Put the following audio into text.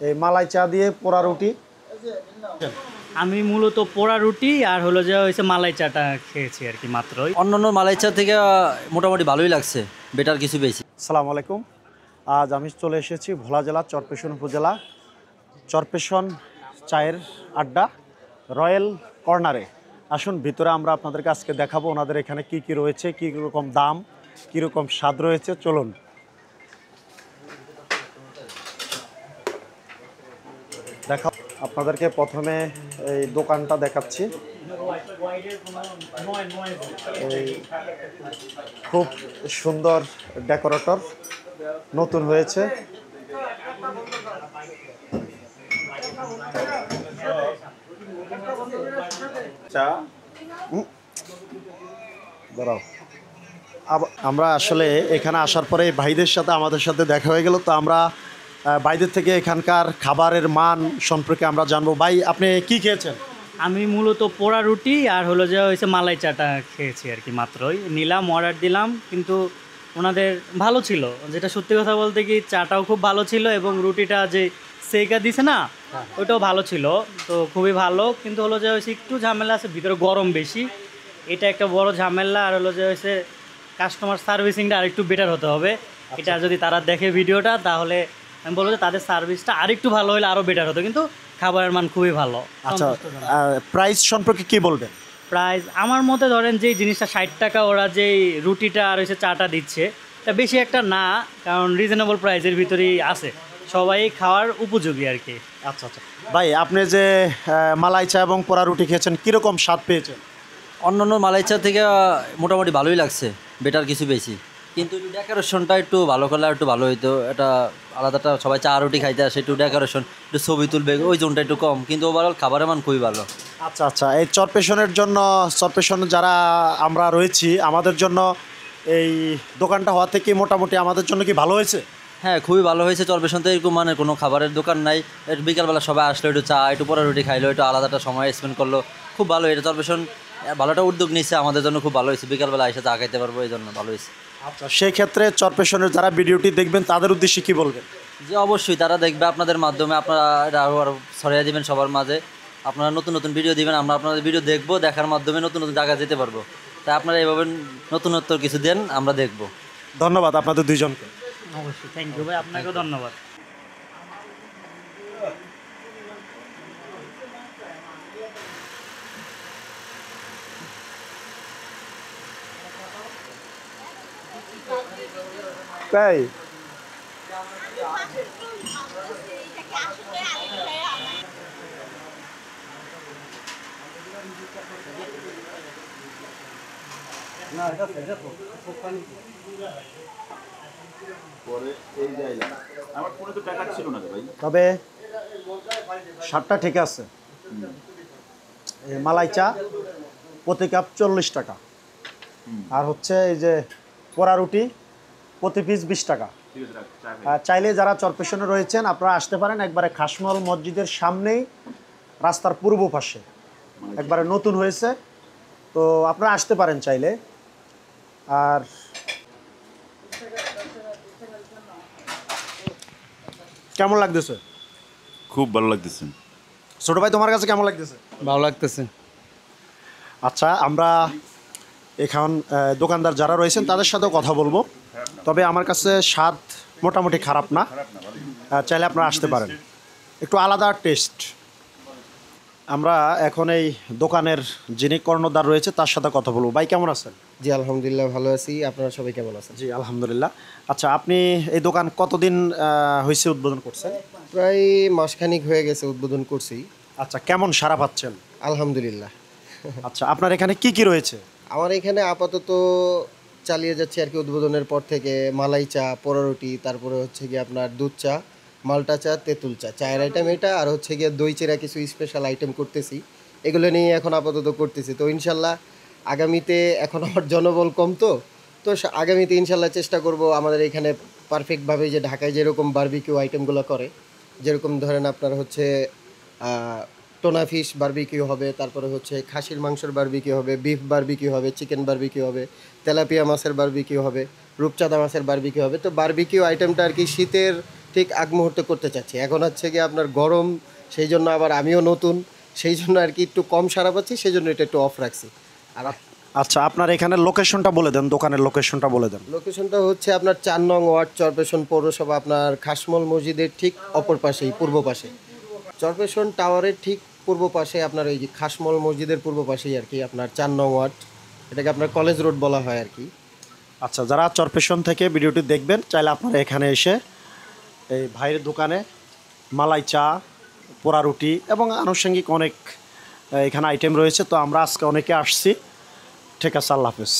এই মালাই চা দিয়ে পোড়া রুটি। আমি মূলত পোড়া রুটি আর হলো যে হয়েছে মালাই চাটা খেয়েছি আর কি মাত্রই। অন্যান্য মালাই চা থেকে মোটামুটি ভালোই লাগছে, বেটার কিছু বেশি। আসসালামু আলাইকুম। আজ আমি চলে এসেছি ভোলা জেলা চরপেশন উপজেলা চরপেশন চায়ের আড্ডা রয়্যাল কর্নারে। আসুন ভিতরে আমরা আপনাদেরকে আজকে দেখাবো ওনাদের এখানে কি কি রয়েছে, কী রকম দাম, কীরকম স্বাদ রয়েছে। চলুন দেখা আপনাদেরকে প্রথমে এই দোকানটা দেখাচ্ছি। এই খুব সুন্দর ডেকোরেটর নতুন হয়েছে। দাঁড়াও, আমরা আসলে এখানে আসার পরে ভাইদের সাথে আমাদের সাথে দেখা হয়ে গেল, তো আমরা ভাইদের থেকে এখানকার খাবারের মান সম্পর্কে আমরা জানবো। ভাই আপনি কি খেয়েছেন? আমি মূলত পোড়া রুটি আর হলো যে হয়েছে মালাই চাটা খেয়েছি আর কি মাত্রই। নিলাম, অর্ডার দিলাম, কিন্তু ওনাদের ভালো ছিল। যেটা সত্যি কথা বলতে কি, চাটাও খুব ভালো ছিল এবং রুটিটা যে সেকা দিছে না, ওইটাও ভালো ছিল। তো খুবই ভালো, কিন্তু হলো যে হয়েছে একটু ঝামেলা আছে, ভিতরে গরম বেশি, এটা একটা বড় ঝামেলা। আর হলো যে হয়েছে কাস্টমার সার্ভিসিংটা আরেকটু বেটার হতে হবে। এটা যদি তারা দেখে ভিডিওটা, তাহলে আমি বলবো যে তাদের সার্ভিসটা আরেকটু ভালো হলে আরও বেটার হতো, কিন্তু খাবারের মান খুবই ভালো। আচ্ছা, প্রাইস সম্পর্কে কি বলবেন? প্রাইস আমার মতে ধরেন যেই জিনিসটা 60 টাকা, ওরা যেই রুটিটা আর হচ্ছে চাটা দিচ্ছে, এটা বেশি একটা না, কারণ রিজনেবল প্রাইসের ভিতরেই আছে, সবাই খাওয়ার উপযোগী আর কি। আচ্ছা আচ্ছা ভাই, আপনি যে মালাই চা এবং পোড়া রুটি খেয়েছেন, কীরকম স্বাদ পেয়েছেন? অন্যান্য মালাই চা থেকে মোটামুটি ভালোই লাগছে, বেটার কিছু বেশি। কিন্তু একটু ডেকোরেশনটা একটু ভালো করলে একটু ভালো হইতো। এটা আলাদাটা সবাই চা রুটি খাইতে আসে, একটু ডেকোরেশন, একটু ছবি তুলবে, ওই জোনটা একটু কম, কিন্তু ওভারঅল খাবারের মান খুবই ভালো। আচ্ছা আচ্ছা, এই চরপেশনের জন্য, চরপেশন যারা আমরা রয়েছি, আমাদের জন্য এই দোকানটা হওয়া থেকে মোটামুটি আমাদের জন্য কি ভালো হয়েছে? হ্যাঁ, খুবই ভালো হয়েছে। চরপেশন তো এরকম মানে কোনো খাবারের দোকান নাই। বিকালবেলা সবাই আসলো, একটু চা, একটু পরে রুটি খাইলো, একটু আলাদাটা সময় স্পেন্ড করলো, খুব ভালো। এটা চরপেশন ভালোটা উদ্যোগ নিচ্ছে, আমাদের জন্য খুব ভালো হয়েছে। বিকালবেলা এসে চা খাইতে পারবো, এই জন্য ভালো হয়েছে। আচ্ছা, সেই ক্ষেত্রে চরপেশনের যারা ভিডিওটি দেখবেন তাদের উদ্দেশ্যে কি বলবেন? যে অবশ্যই তারা দেখবে, আপনাদের মাধ্যমে আপনারা এটা আরও ছড়িয়ে দেবেন সবার মাঝে। আপনারা নতুন নতুন ভিডিও দিবেন, আমরা আপনাদের ভিডিও দেখবো, দেখার মাধ্যমে নতুন নতুন জায়গায় যেতে পারবো। তাই আপনারা এইভাবে নতুনত্ব কিছু দেন, আমরা দেখবো। ধন্যবাদ আপনাদের দুইজনকে। অবশ্যই, থ্যাংক ইউ ভাই, আপনাকেও ধন্যবাদ। তাই তবে স্বাদটা ঠিক আছে। এই মালাই চা প্রতি কাপ 40 টাকা, আর হচ্ছে এই যে পোড়া রুটি প্রতি পিস 20 টাকা। চাইলে যারা চরপেশনে রয়েছেন আপনারা আসতে পারেন, একবারে খাসমল মসজিদের সামনেই, রাস্তার পূর্ব পাশে, একবারে নতুন হয়েছে, তো আপনারা আসতে পারেন চাইলে। আর কেমন লাগতেছে? খুব ভালো লাগতেছে। ছোট ভাই, তোমার কাছে কেমন লাগতেছে? ভালো লাগতেছে। আচ্ছা, আমরা এখন দোকানদার যারা রয়েছেন তাদের সাথেও কথা বলবো, তবে আমার কাছে স্বাদ মোটামুটি খারাপ না। চাইলে আপনারা আসতে পারেন, একটু আলাদা টেস্ট। আমরা এখন এই দোকানের যিনি কর্ণধার রয়েছে তার সাথে কথা বলবো। ভাই কেমন আছেন? জি আলহামদুলিল্লাহ ভালো আছি, আপনারা সবাই কেমন আছেন? জি আলহামদুলিল্লাহ। আচ্ছা, আপনি এই দোকান কতদিন হয়েছে উদ্বোধন করছেন? প্রায় মাসখানিক হয়ে গেছে উদ্বোধন করছি। আচ্ছা, কেমন সাড়া পাচ্ছেন? আলহামদুলিল্লাহ। আচ্ছা, আপনার এখানে কি কি রয়েছে? আমার এখানে আপাতত চালিয়ে যাচ্ছে আর কি, উদ্বোধনের পর থেকে মালাই চা, পোড়া রুটি, তারপরে হচ্ছে গিয়ে আপনার দুধ চা, মাল্টা চা, তেঁতুল চা, চায়ের আইটেম এটা, আর হচ্ছে গিয়ে দই চিড়া কিছু স্পেশাল আইটেম করতেছি। এগুলো নিয়ে এখন আপাতত করতেছি। তো ইনশাল্লাহ আগামীতে, এখন আমার জনবল কম, তো আগামীতে ইনশাল্লাহ চেষ্টা করব আমাদের এখানে পারফেক্টভাবে, যে ঢাকায় যেরকম বারবিকিউ আইটেমগুলো করে, যেরকম ধরেন আপনার হচ্ছে টোনা ফিশ বারবিকিউ হবে, তারপরে হচ্ছে খাসির মাংসের বারবিকিউ হবে, বিফ বারবিকিউ হবে, চিকেন বারবিকিউ হবে, তেলাপিয়া মাছের বারবিকিউ হবে, রূপচাঁদা মাছের বারবিকিউ হবে। তো বারবিকিউ আইটেমটা আর কি শীতের ঠিক আগ মুহূর্তে করতে চাচ্ছি। এখন হচ্ছে কি আপনার গরম, সেই জন্য আবার আমিও নতুন, সেই জন্য আর কি একটু কম সারা পাচ্ছি, সেই জন্য এটা একটু অফ রাখছি। আর আচ্ছা, আপনার এখানে লোকেশনটা বলে দেন, দোকানের লোকেশনটা বলে দেন। লোকেশনটা হচ্ছে আপনার 4 নং ওয়ার্ড, চরপেশন পৌরসভা, আপনার খাসমল মসজিদের ঠিক অপর পাশেই, পূর্ব পাশে, চরপেশন টাওয়ারের ঠিক পূর্ব পাশে, আপনার এই যে খাসমল মসজিদের পূর্ব পাশেই আর কি আপনার 4 নং ওয়ার্ড, এটাকে আপনার কলেজ রোড বলা হয় আর কি। আচ্ছা, যারা চরপেশন থেকে ভিডিওটি দেখবেন চাইলে আপনারা এখানে এসে এই ভাইয়ের দোকানে মালাই চা, পোড়া রুটি এবং আনুষঙ্গিক অনেক এখানে আইটেম রয়েছে। তো আমরা আজকে অনেকে আসছি। ঠিক আছে, আল্লাহ হাফেজ।